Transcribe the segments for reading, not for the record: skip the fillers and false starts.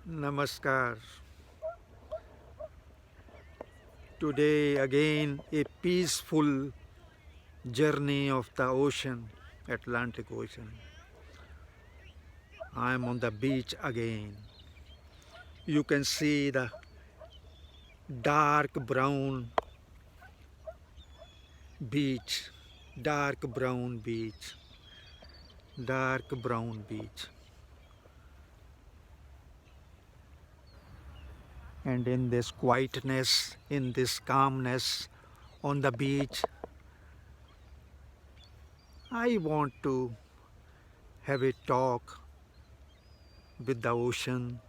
Namaskar. Today again a peaceful journey of the ocean, Atlantic Ocean. I am on the beach again. You can see the dark brown beach, dark brown beach, dark brown beach. And in this quietness, in this calmness on the beach, I want to have a talk with the ocean,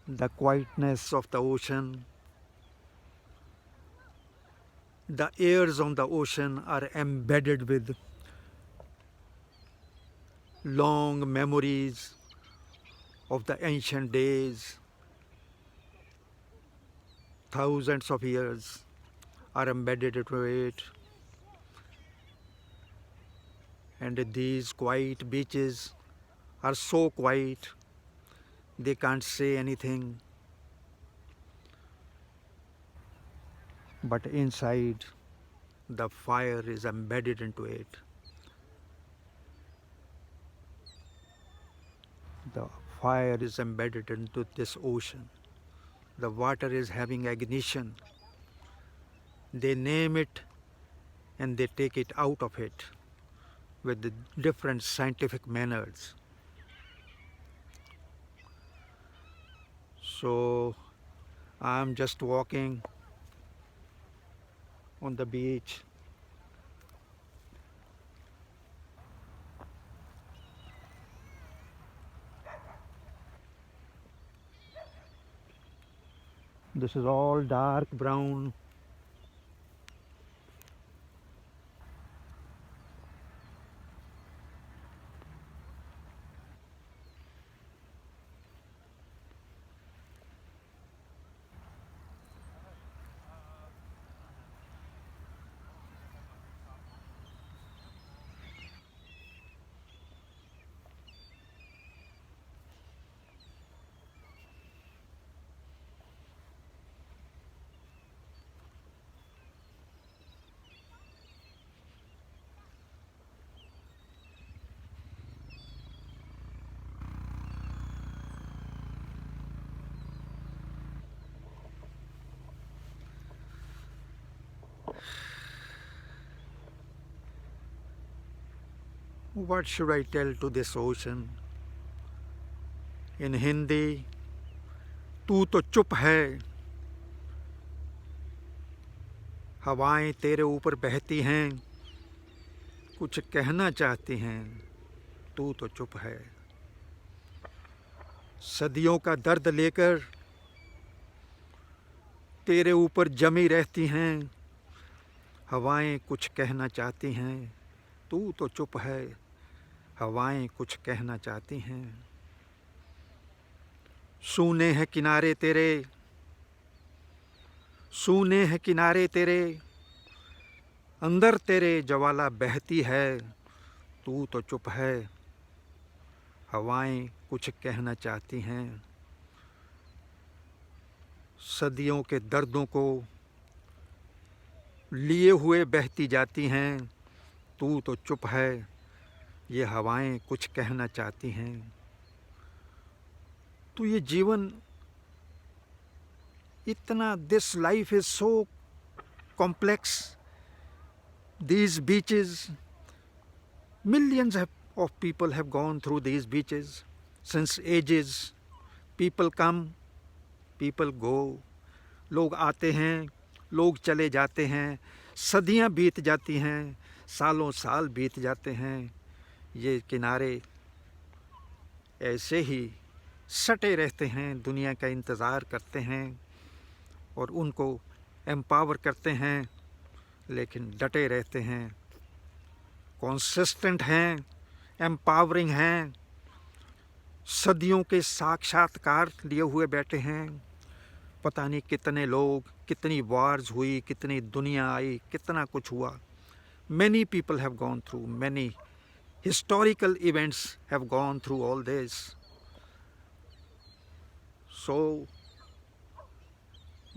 the quietness of the ocean. The airs on the ocean are embedded with long memories of the ancient days. Thousands of years are embedded into it. And these quiet beaches are so quiet, they can't say anything. But inside, the fire is embedded into it. The fire is embedded into this ocean. The water is having ignition. They name it and they take it out of it with the different scientific manners. So I'm just walking on the beach. This is all dark brown. What should I tell to this ocean? In Hindi, तू तो चुप है, हवाएं तेरे ऊपर बहती हैं, कुछ कहना चाहती हैं, तू तो चुप है। सदियों का दर्द लेकर तेरे ऊपर जमी रहती हैं, हवाएं कुछ कहना चाहती हैं, तू तो चुप है, हवाएं कुछ कहना चाहती हैं। सूने हैं किनारे तेरे, सूने हैं किनारे तेरे, अंदर तेरे ज्वाला बहती है, तू तो चुप है, हवाएं कुछ कहना चाहती हैं। सदियों के दर्दों को लिए हुए बहती जाती हैं, तू तो चुप है, ये हवाएं कुछ कहना चाहती हैं। तो ये जीवन इतना, this life is so complex. These beaches, millions of people have gone through these beaches since ages. People come, people go. लोग आते हैं, लोग चले जाते हैं, सदियां बीत जाती हैं, सालों साल बीत जाते हैं। ये किनारे ऐसे ही सटे रहते हैं, दुनिया का इंतज़ार करते हैं और उनको एम्पावर करते हैं, लेकिन डटे रहते हैं, कॉन्सिस्टेंट हैं, एम्पावरिंग हैं, सदियों के साक्षात्कार लिए हुए बैठे हैं। पता नहीं कितने लोग, कितनी वार्स हुई, कितनी दुनिया आई, कितना कुछ हुआ। Many people have gone through, many historical events have gone through all this, So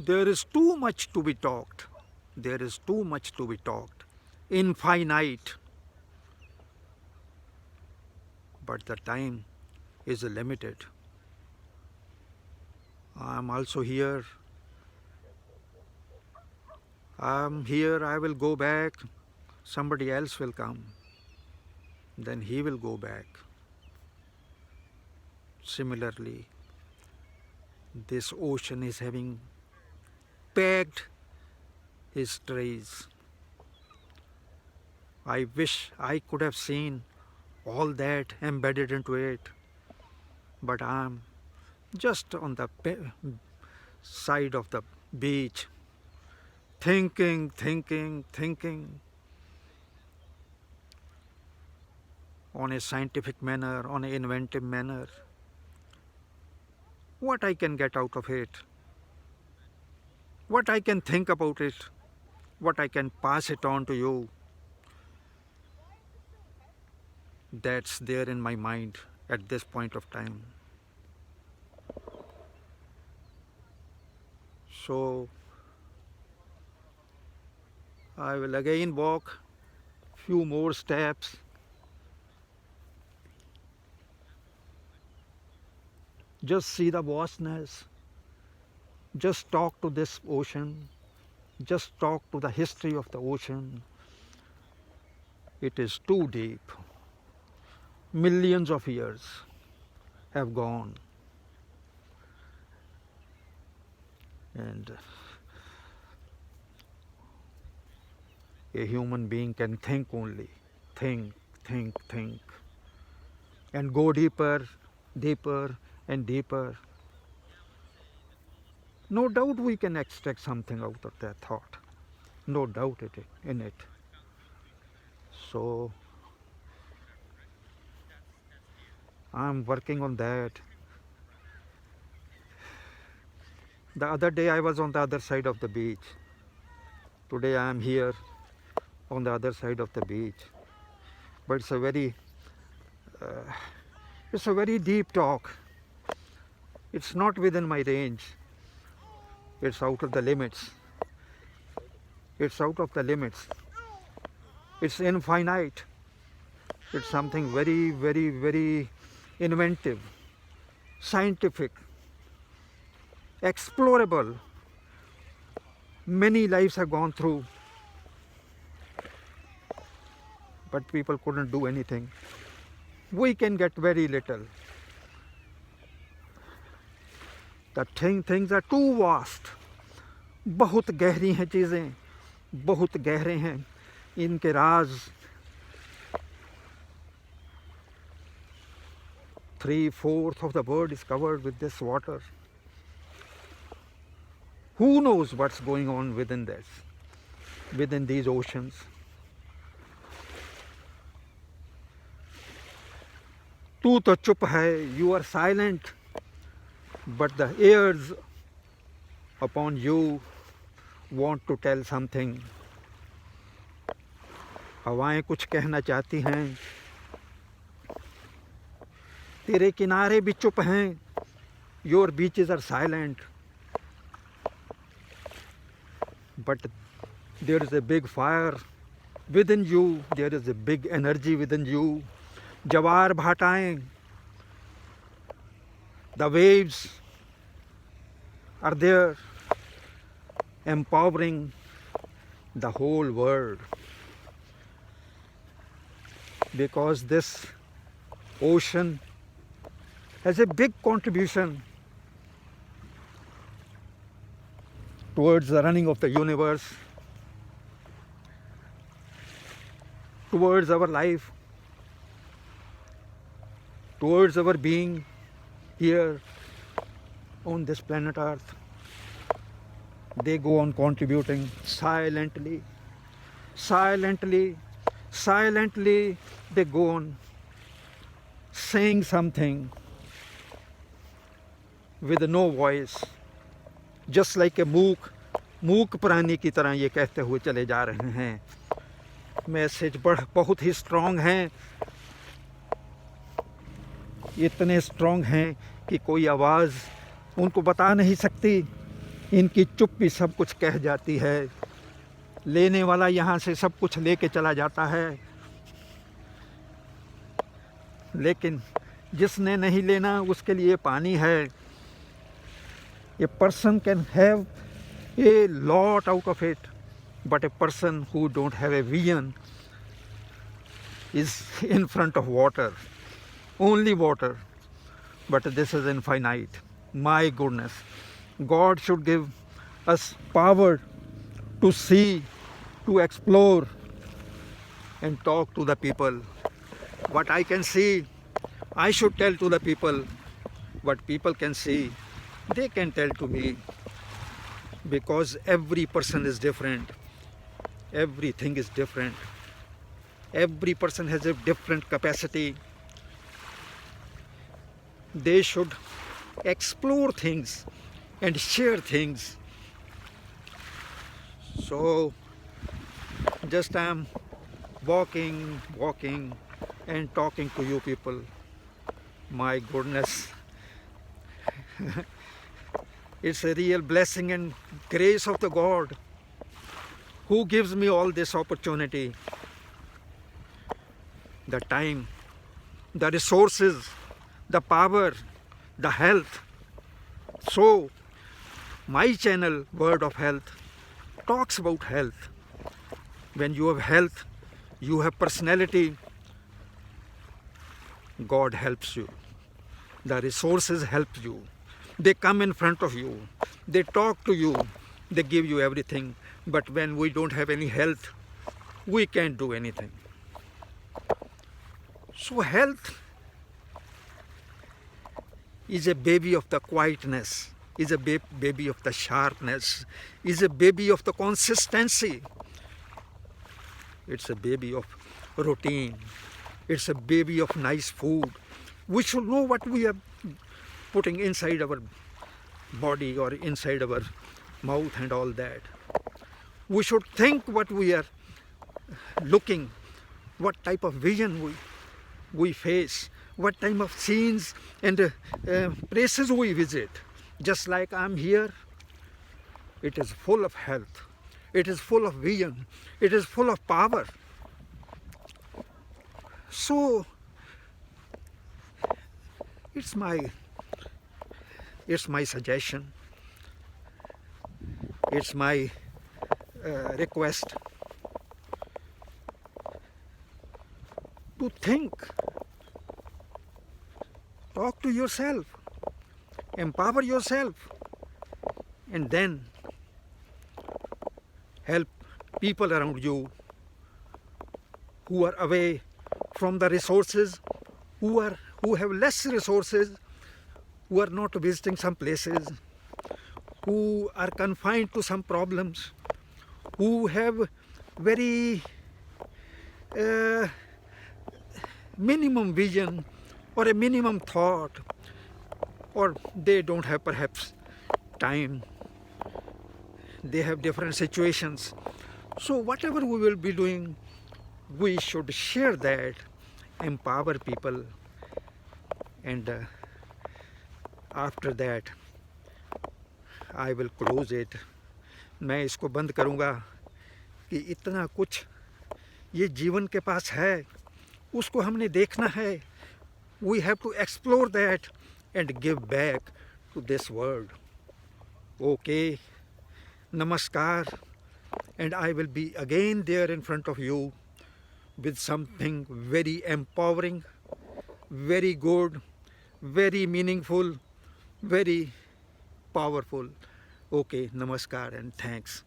there is too much to be talked. There is too much to be talked. Infinite. But the time is limited. I am also here. I am here, I will go back. Somebody else will come. Then he will go back. Similarly, this ocean is having packed his trees. I wish I could have seen all that embedded into it, but I am just on the side of the beach, thinking on a scientific manner, on an inventive manner, what I can get out of it, what I can think about it, what I can pass it on to you. That's there in my mind at this point of time. So I will again walk few more steps. Just see the vastness. Just talk to this ocean. Just talk to the history of the ocean. It is too deep. Millions of years have gone. And a human being can think only. Think. And go deeper and deeper. No doubt we can extract something out of that thought. No doubt in it. So I'm working on that. The other day I was on the other side of the beach. Today I am here on the other side of the beach. But it's a very deep talk. It's not within my range. It's out of the limits. It's out of the limits. It's infinite. It's something very inventive, scientific, explorable. Many lives have gone through, but people couldn't do anything. We can get very little. The things are too vast. बहुत गहरी हैं चीज़ें, बहुत गहरे हैं इनके राज. 3/4 of the world is covered with this water. Who knows what's going on within these oceans? तू तो चुप है, you are silent, but the ears upon you want to tell something. हवाएं कुछ कहना चाहती हैं, तेरे किनारे भी चुप हैं, your beaches are silent, but there is a big fire within you, there is a big energy within you. Jowar भाटाएं, the waves are there, empowering the whole world, because this ocean has a big contribution towards the running of the universe, towards our life, towards our being here on this planet Earth. They go on contributing silently. They go on saying something with no voice, just like a मूक प्राणी की तरह ये कहते हुए चले जा रहे हैं. मैसेज बहुत ही स्ट्रॉन्ग हैं, इतने स्ट्रॉन्ग हैं कि कोई आवाज़ उनको बता नहीं सकती, इनकी चुप्पी सब कुछ कह जाती है। लेने वाला यहाँ से सब कुछ लेके चला जाता है, लेकिन जिसने नहीं लेना उसके लिए पानी है। A person can have a lot out of it, but a person who don't have a vision is in front of water, only water, but this is infinite. My goodness, God should give us power to see, to explore, and talk to the people. What I can see, I should tell to the people. What people can see, they can tell to me, because every person is different, everything is different, every person has a different capacity. They should explore things and share things. So just I'm walking and talking to you people. My goodness, it's a real blessing and grace of the God who gives me all this opportunity, the time, the resources, the power, the health. So my channel, Word of Health, talks about health. When you have health, you have personality, God helps you. The resources help you. They come in front of you. They talk to you. They give you everything. But when we don't have any health, we can't do anything. So health is a baby of the quietness, is a baby of the sharpness, is a baby of the consistency. It's a baby of routine. It's a baby of nice food. We should know what we are putting inside our body or inside our mouth and all that. We should think what we are looking, what type of vision we face, what type of scenes and places we visit. Just like I'm here, it is full of health, it is full of vision, it is full of power. So it's my suggestion, it's my request to think, talk to yourself, empower yourself, and then help people around you who are away from the resources, who have less resources, who are not visiting some places, who are confined to some problems, who have very minimum vision or a minimum thought, or they don't have perhaps time, they have different situations. So whatever we will be doing, we should share that, empower people, and after that I will close it. मैं इसको बंद करूँगा कि इतना कुछ ये जीवन के पास है, उसको हमने देखना है. We have to explore that and give back to this world. Okay, namaskar, and I will be again there in front of you with something very empowering, very good, very meaningful, very powerful. Okay, namaskar and thanks.